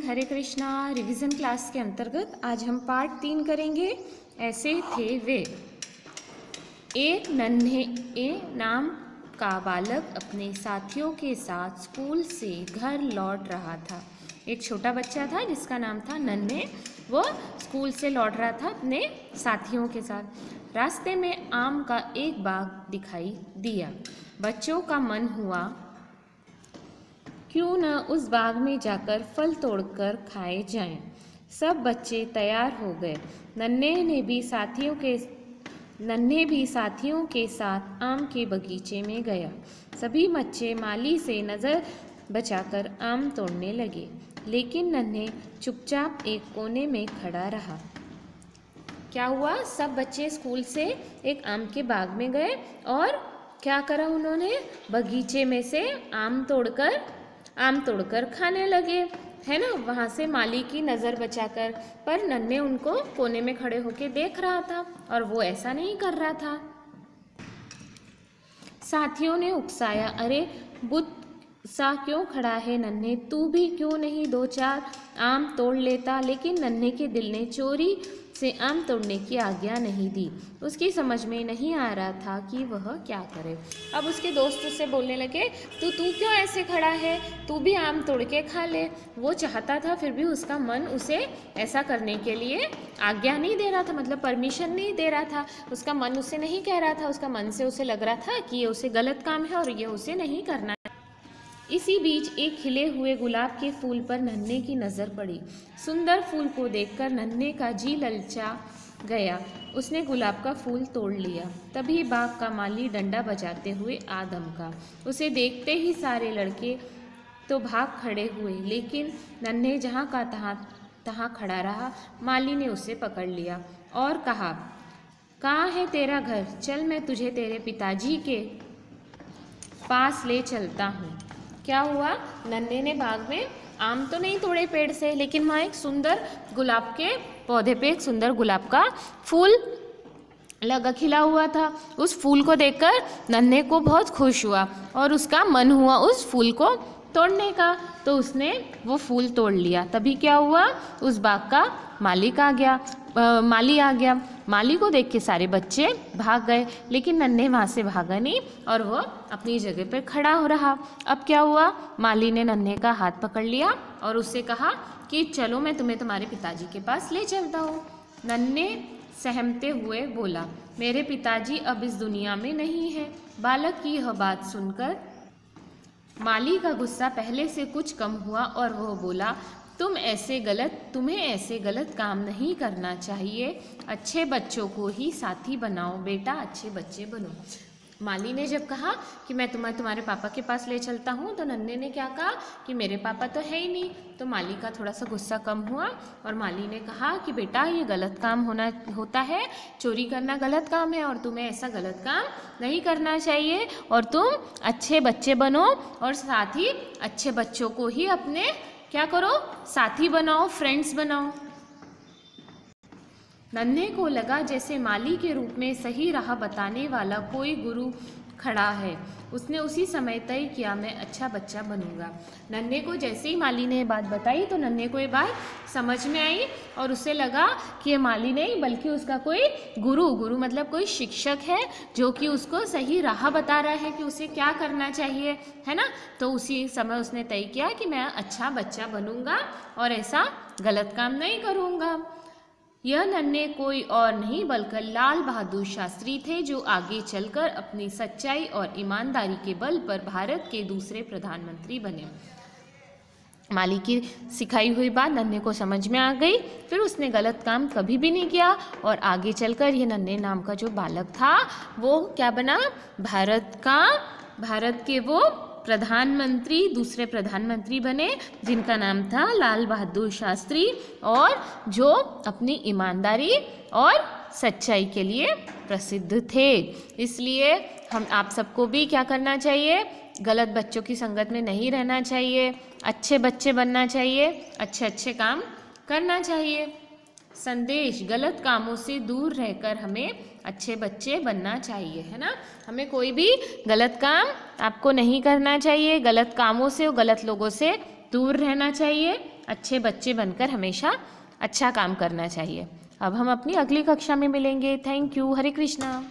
हरे Krishna. Revision class के अंतर्गत आज हम पार्ट 3 करेंगे। ऐसे थे वे। एक नन्हे नाम का बालक अपने साथियों के साथ स्कूल से घर लौट रहा था। एक छोटा बच्चा था जिसका नाम था नन्हे। वो स्कूल से लौट रहा था अपने साथियों के साथ। रास्ते में आम का एक बाग दिखाई दिया। बच्चों का मन हुआ क्यों न उस बाग में जाकर फल तोड़कर खाए जाएं। सब बच्चे तैयार हो गए। नन्हे भी साथियों के साथ आम के बगीचे में गया। सभी बच्चे माली से नज़र बचाकर आम तोड़ने लगे, लेकिन नन्हे चुपचाप एक कोने में खड़ा रहा। क्या हुआ? सब बच्चे स्कूल से एक आम के बाग में गए और क्या करा उन्होंने? बगीचे में से आम तोड़कर खाने लगे, है ना, वहाँ से माली की नज़र बचाकर। पर नन्हे उनको कोने में खड़े होके देख रहा था और वो ऐसा नहीं कर रहा था। साथियों ने उकसाया, अरे बुत सा क्यों खड़ा है नन्हे, तू भी क्यों नहीं 2-4 आम तोड़ लेता। लेकिन नन्हे के दिल ने चोरी से आम तोड़ने की आज्ञा नहीं दी। उसकी समझ में नहीं आ रहा था कि वह क्या करे। अब उसके दोस्त उससे बोलने लगे, तू क्यों ऐसे खड़ा है, तू भी आम तोड़ के खा ले। वो चाहता था, फिर भी उसका मन उसे ऐसा करने के लिए आज्ञा नहीं दे रहा था, मतलब परमिशन नहीं दे रहा था। उसका मन उसे नहीं कह रहा था, उसका मन से उसे लग रहा था कि ये उसे गलत काम है और ये उसे नहीं करना। इसी बीच एक खिले हुए गुलाब के फूल पर नन्हे की नज़र पड़ी। सुंदर फूल को देखकर नन्हे का जी ललचा गया। उसने गुलाब का फूल तोड़ लिया। तभी बाग का माली डंडा बजाते हुए आ धमका। उसे देखते ही सारे लड़के तो भाग खड़े हुए, लेकिन नन्हे जहाँ का तहाँ खड़ा रहा। माली ने उसे पकड़ लिया और कहा, कहाँ है तेरा घर? चल मैं तुझे तेरे पिताजी के पास ले चलता हूँ। क्या हुआ? नन्हे ने बाग में आम तो नहीं तोड़े पेड़ से, लेकिन वहाँ एक सुंदर गुलाब के पौधे पे एक सुंदर गुलाब का फूल खिला हुआ था। उस फूल को देखकर नन्हे को बहुत खुश हुआ और उसका मन हुआ उस फूल को तोड़ने का, तो उसने वो फूल तोड़ लिया। तभी क्या हुआ? उस बाग का माली आ गया। माली को देख के सारे बच्चे भाग गए, लेकिन नन्हे वहाँ से भागा नहीं और वो अपनी जगह पर खड़ा हो रहा। अब क्या हुआ? माली ने नन्हे का हाथ पकड़ लिया और उससे कहा कि चलो मैं तुम्हें तुम्हारे पिताजी के पास ले चलता हूँ। नन्हे सहमते हुए बोला, मेरे पिताजी अब इस दुनिया में नहीं है। बालक की यह बात सुनकर माली का गुस्सा पहले से कुछ कम हुआ और वह बोला, तुम्हें ऐसे गलत काम नहीं करना चाहिए। अच्छे बच्चों को ही साथी बनाओ बेटा, अच्छे बच्चे बनो। माली ने जब कहा कि मैं तुम्हारे पापा के पास ले चलता हूँ, तो नन्हे ने क्या कहा कि मेरे पापा तो है ही नहीं। तो माली का थोड़ा सा गुस्सा कम हुआ और माली ने कहा कि बेटा ये गलत काम होता है, चोरी करना गलत काम है और तुम्हें ऐसा गलत काम नहीं करना चाहिए और तुम अच्छे बच्चे बनो और साथ ही अच्छे बच्चों को ही अपने क्या करो, साथी बनाओ, फ्रेंड्स बनाओ। नन्हे को लगा जैसे माली के रूप में सही राह बताने वाला कोई गुरु खड़ा है। उसने उसी समय तय किया, मैं अच्छा बच्चा बनूंगा। नन्हे को जैसे ही माली ने ये बात बताई तो नन्हे को ये बात समझ में आई और उसे लगा कि ये माली नहीं बल्कि उसका कोई गुरु मतलब कोई शिक्षक है जो कि उसको सही राह बता रहा है कि उसे क्या करना चाहिए, है ना। तो उसी समय उसने तय किया कि मैं अच्छा बच्चा बनूंगा और ऐसा गलत काम नहीं करूँगा। यह नन्हे कोई और नहीं बल्कि लाल बहादुर शास्त्री थे, जो आगे चलकर अपनी सच्चाई और ईमानदारी के बल पर भारत के दूसरे प्रधानमंत्री बने। माली की सिखाई हुई बात नन्हे को समझ में आ गई। फिर उसने गलत काम कभी भी नहीं किया और आगे चलकर ये नन्हे नाम का जो बालक था वो क्या बना? भारत के वो दूसरे प्रधानमंत्री बने, जिनका नाम था लाल बहादुर शास्त्री और जो अपनी ईमानदारी और सच्चाई के लिए प्रसिद्ध थे। इसलिए आप सबको भी क्या करना चाहिए? गलत बच्चों की संगत में नहीं रहना चाहिए, अच्छे बच्चे बनना चाहिए, अच्छे काम करना चाहिए। संदेश, गलत कामों से दूर रहकर हमें अच्छे बच्चे बनना चाहिए, है ना। हमें कोई भी गलत काम आपको नहीं करना चाहिए, गलत कामों से और गलत लोगों से दूर रहना चाहिए। अच्छे बच्चे बनकर हमेशा अच्छा काम करना चाहिए। अब हम अपनी अगली कक्षा में मिलेंगे। Thank you. हरे कृष्णा।